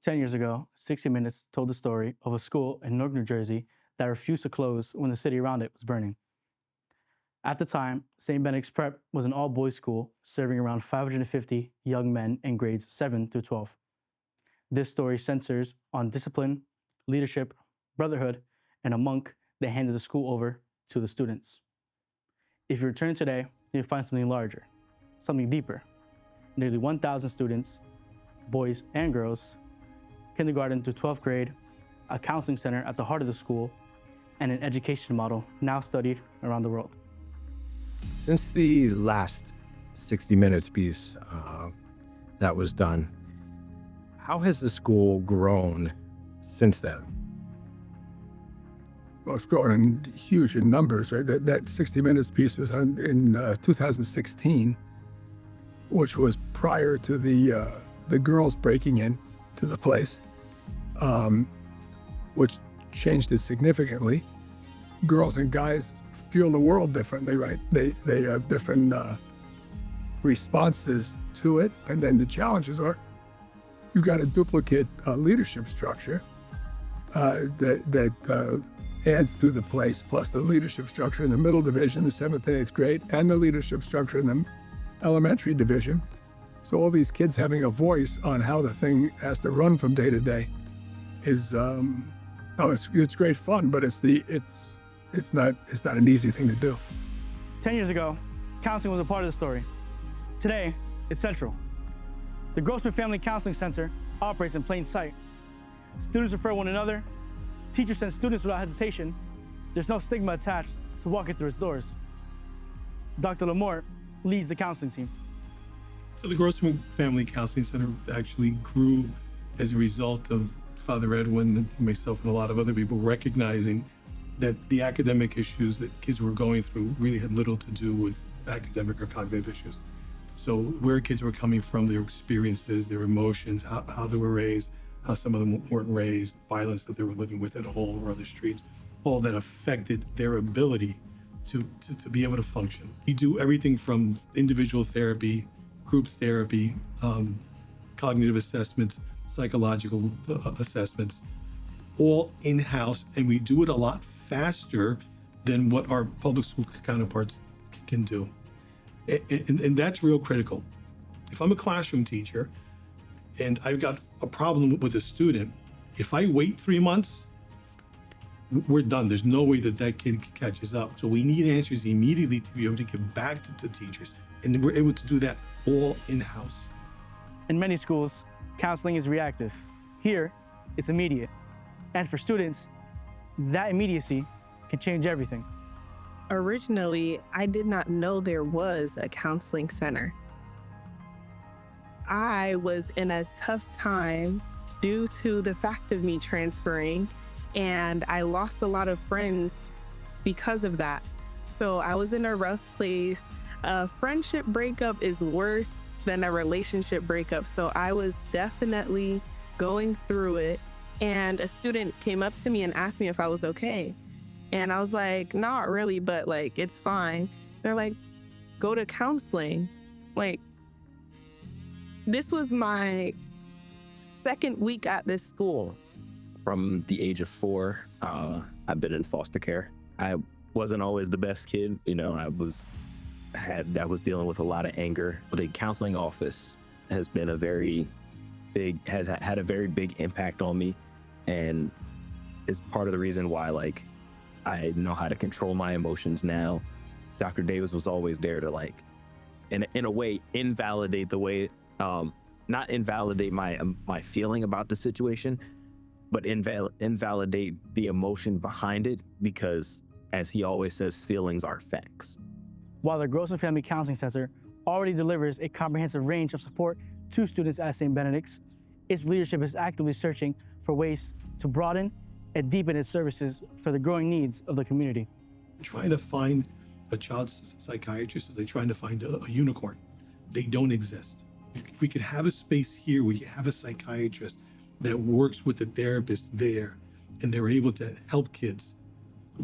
10 years ago, 60 Minutes told the story of a school in Newark, New Jersey that refused to close when the city around it was burning. At the time, St. Benedict's Prep was an all-boys school serving around 550 young men in grades 7 through 12. This story centers on discipline, leadership, brotherhood, and a monk that handed the school over to the students. If you return today, you'll find something larger, something deeper. Nearly 1,000 students, boys and girls, kindergarten through 12th grade, a counseling center at the heart of the school, and an education model now studied around the world. Since the last 60 Minutes piece that was done, how has the school grown since then? Well, it's grown huge in numbers, right? That 60 Minutes piece was in 2016, which was prior to the girls breaking in to the place, which changed it significantly. Girls and guys feel the world differently, right? They have different responses to it. And then the challenges are, you've got a duplicate leadership structure that adds to the place, plus the leadership structure in the middle division, the 7th and 8th grade, and the leadership structure in the elementary division. So all these kids having a voice on how the thing has to run from day to day is, it's great fun, but it's not an easy thing to do. 10 years ago, counseling was a part of the story. Today, it's central. The Grossman Family Counseling Center operates in plain sight. Students refer one another. Teachers send students without hesitation. There's no stigma attached to walking through its doors. Dr. Lamort leads the counseling team. So the Grossman Family Counseling Center actually grew as a result of Father Edwin and myself and a lot of other people recognizing that the academic issues that kids were going through really had little to do with academic or cognitive issues. So where kids were coming from, their experiences, their emotions, how they were raised, how some of them weren't raised, violence that they were living with at home or on the streets, all that affected their ability to be able to function. We do everything from individual therapy, group therapy, cognitive assessments, psychological assessments, all in-house, and we do it a lot faster than what our public school counterparts can do. And that's real critical. If I'm a classroom teacher and I've got a problem with a student, if I wait 3 months, we're done. There's no way that kid catches up. So we need answers immediately to be able to give back to teachers. And we're able to do that all in-house. In many schools, counseling is reactive. Here, it's immediate. And for students, that immediacy can change everything. Originally, I did not know there was a counseling center. I was in a tough time due to the fact of me transferring, and I lost a lot of friends because of that. So I was in a rough place. A friendship breakup is worse than a relationship breakup. So I was definitely going through it. And a student came up to me and asked me if I was okay. And I was like, not really, but like, it's fine. They're like, go to counseling. Like, this was my second week at this school. From the age of 4, I've been in foster care. I wasn't always the best kid. I was dealing with a lot of anger. The counseling office has been has had a very big impact on me, and is part of the reason why I know how to control my emotions now. Dr. Davis was always there to in a way invalidate the way, not invalidate my feeling about the situation, but invalidate the emotion behind it, because as he always says, feelings are facts. While the Grossman Family Counseling Center already delivers a comprehensive range of support to students at St. Benedict's, its leadership is actively searching for ways to broaden and deepen its services for the growing needs of the community. Trying to find a child psychiatrist is like trying to find a unicorn. They don't exist. If we could have a space here where you have a psychiatrist that works with the therapist there, and they're able to help kids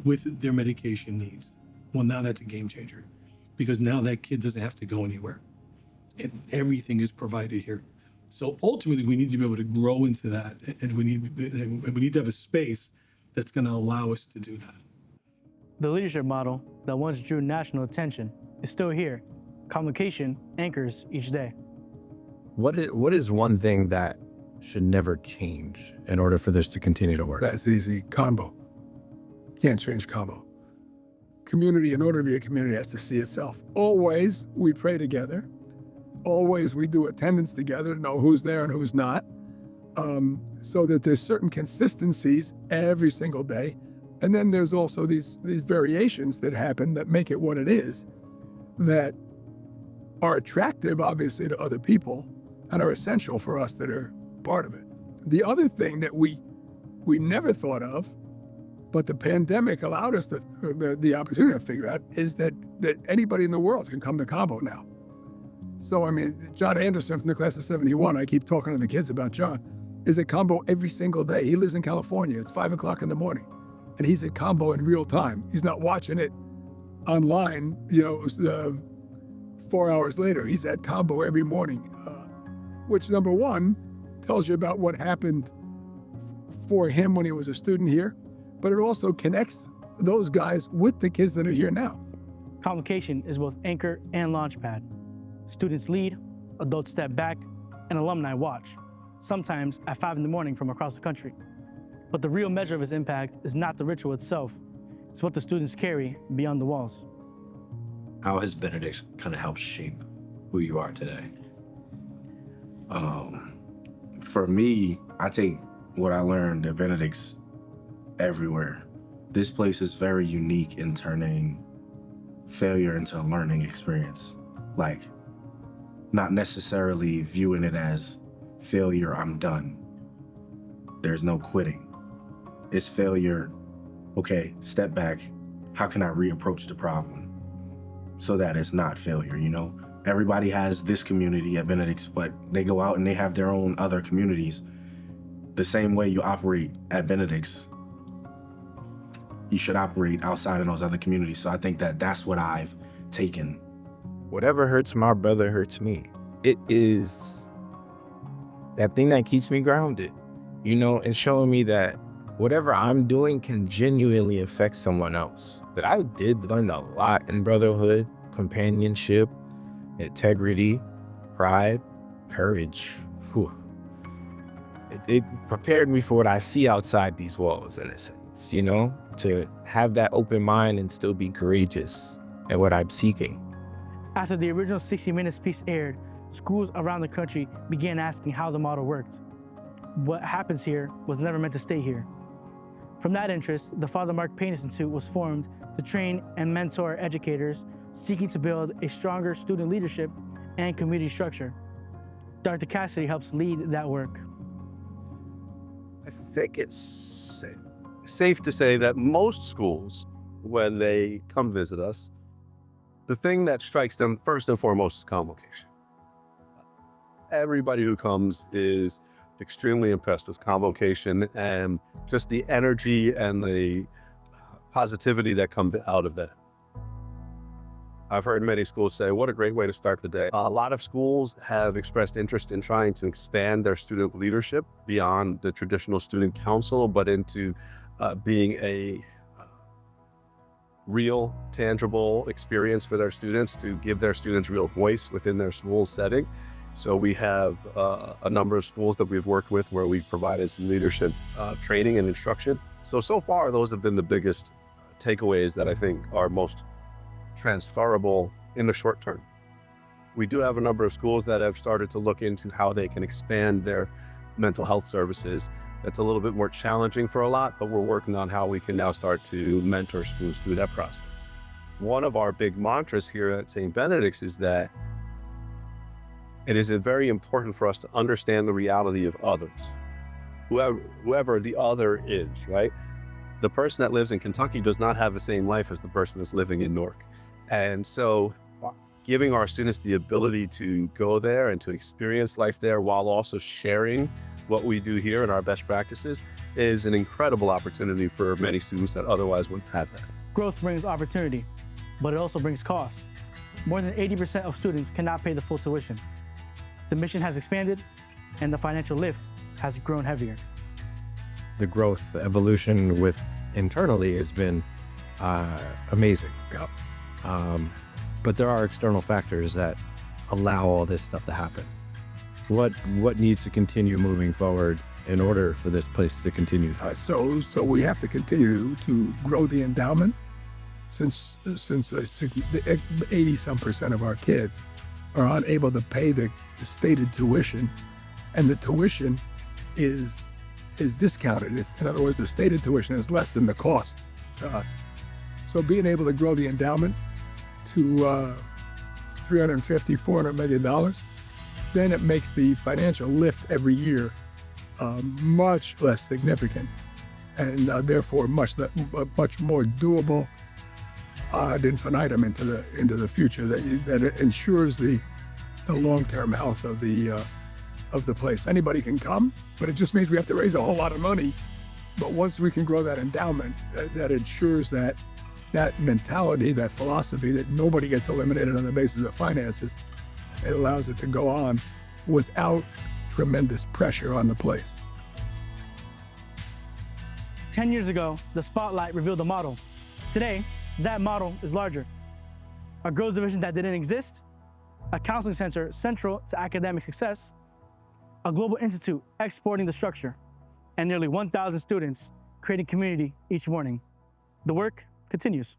with their medication needs, well, now that's a game changer, because now that kid doesn't have to go anywhere, and everything is provided here. So ultimately, we need to be able to grow into that, and we need to have a space that's going to allow us to do that. The leadership model that once drew national attention is still here. Convocation anchors each day. What is one thing that should never change in order for this to continue to work? That's easy. Combo. Can't change combo. Community, in order to be a community, has to see itself. Always we pray together. Always we do attendance together to know who's there and who's not. So that there's certain consistencies every single day. And then there's also these variations that happen that make it what it is, that are attractive, obviously, to other people and are essential for us that are part of it. The other thing that we never thought of, but the pandemic allowed us the opportunity to figure out, is that anybody in the world can come to Combo now. So, I mean, John Anderson from the class of 71, I keep talking to the kids about John, is at Combo every single day. He lives in California. It's 5 o'clock in the morning. And he's at Combo in real time. He's not watching it online, 4 hours later. He's at Combo every morning, which, number one, tells you about what happened for him when he was a student here, but it also connects those guys with the kids that are here now. Convocation is both anchor and launchpad. Students lead, adults step back, and alumni watch, sometimes at 5 in the morning from across the country. But the real measure of its impact is not the ritual itself, it's what the students carry beyond the walls. How has Benedict kind of helped shape who you are today? For me, I take what I learned at Benedict's everywhere. This place is very unique in turning failure into a learning experience. Like, not necessarily viewing it as failure, I'm done. There's no quitting. It's failure, okay, step back. How can I reapproach the problem so that it's not failure, Everybody has this community at Benedict's, but they go out and they have their own other communities. The same way you operate at Benedict's, you should operate outside in those other communities. So I think that that's what I've taken. Whatever hurts my brother hurts me. It is that thing that keeps me grounded, and showing me that whatever I'm doing can genuinely affect someone else. That I did learn a lot in brotherhood, companionship, integrity, pride, courage. Whew. It prepared me for what I see outside these walls, in a sense, to have that open mind and still be courageous at what I'm seeking. After the original 60 Minutes piece aired, schools around the country began asking how the model worked. What happens here was never meant to stay here. From that interest, the Father Mark Payne Institute was formed to train and mentor educators seeking to build a stronger student leadership and community structure. Dr. Cassidy helps lead that work. I think it's safe to say that most schools, when they come visit us, the thing that strikes them first and foremost is convocation. Everybody who comes is extremely impressed with convocation and just the energy and the positivity that comes out of that. I've heard many schools say, what a great way to start the day. A lot of schools have expressed interest in trying to expand their student leadership beyond the traditional student council, but into being a real, tangible experience for their students, to give their students real voice within their school setting. So we have a number of schools that we've worked with where we've provided some leadership training and instruction. So far, those have been the biggest takeaways that I think are most transferable in the short term. We do have a number of schools that have started to look into how they can expand their mental health services. That's a little bit more challenging for a lot, but we're working on how we can now start to mentor schools through that process. One of our big mantras here at St. Benedict's is that it is very important for us to understand the reality of others, whoever the other is, right? The person that lives in Kentucky does not have the same life as the person that's living in Newark. And so giving our students the ability to go there and to experience life there while also sharing what we do here and our best practices is an incredible opportunity for many students that otherwise wouldn't have that. Growth brings opportunity, but it also brings cost. More than 80% of students cannot pay the full tuition. The mission has expanded, and the financial lift has grown heavier. The growth, the evolution with internally has been amazing. But there are external factors that allow all this stuff to happen. What needs to continue moving forward in order for this place to continue? So we have to continue to grow the endowment, since 80-some% of our kids are unable to pay the stated tuition, and the tuition is discounted. In other words, the stated tuition is less than the cost to us. So being able to grow the endowment to $350, $400 million, then it makes the financial lift every year much less significant, and therefore much more doable ad infinitum into the future. That it ensures the long-term health of the place. Anybody can come, but it just means we have to raise a whole lot of money. But once we can grow that endowment, that ensures that mentality, that philosophy, that nobody gets eliminated on the basis of finances, it allows it to go on without tremendous pressure on the place. 10 years ago, the spotlight revealed the model. Today, that model is larger. A girls division that didn't exist, a counseling center central to academic success, a global institute exporting the structure, and nearly 1,000 students creating community each morning. The work continues.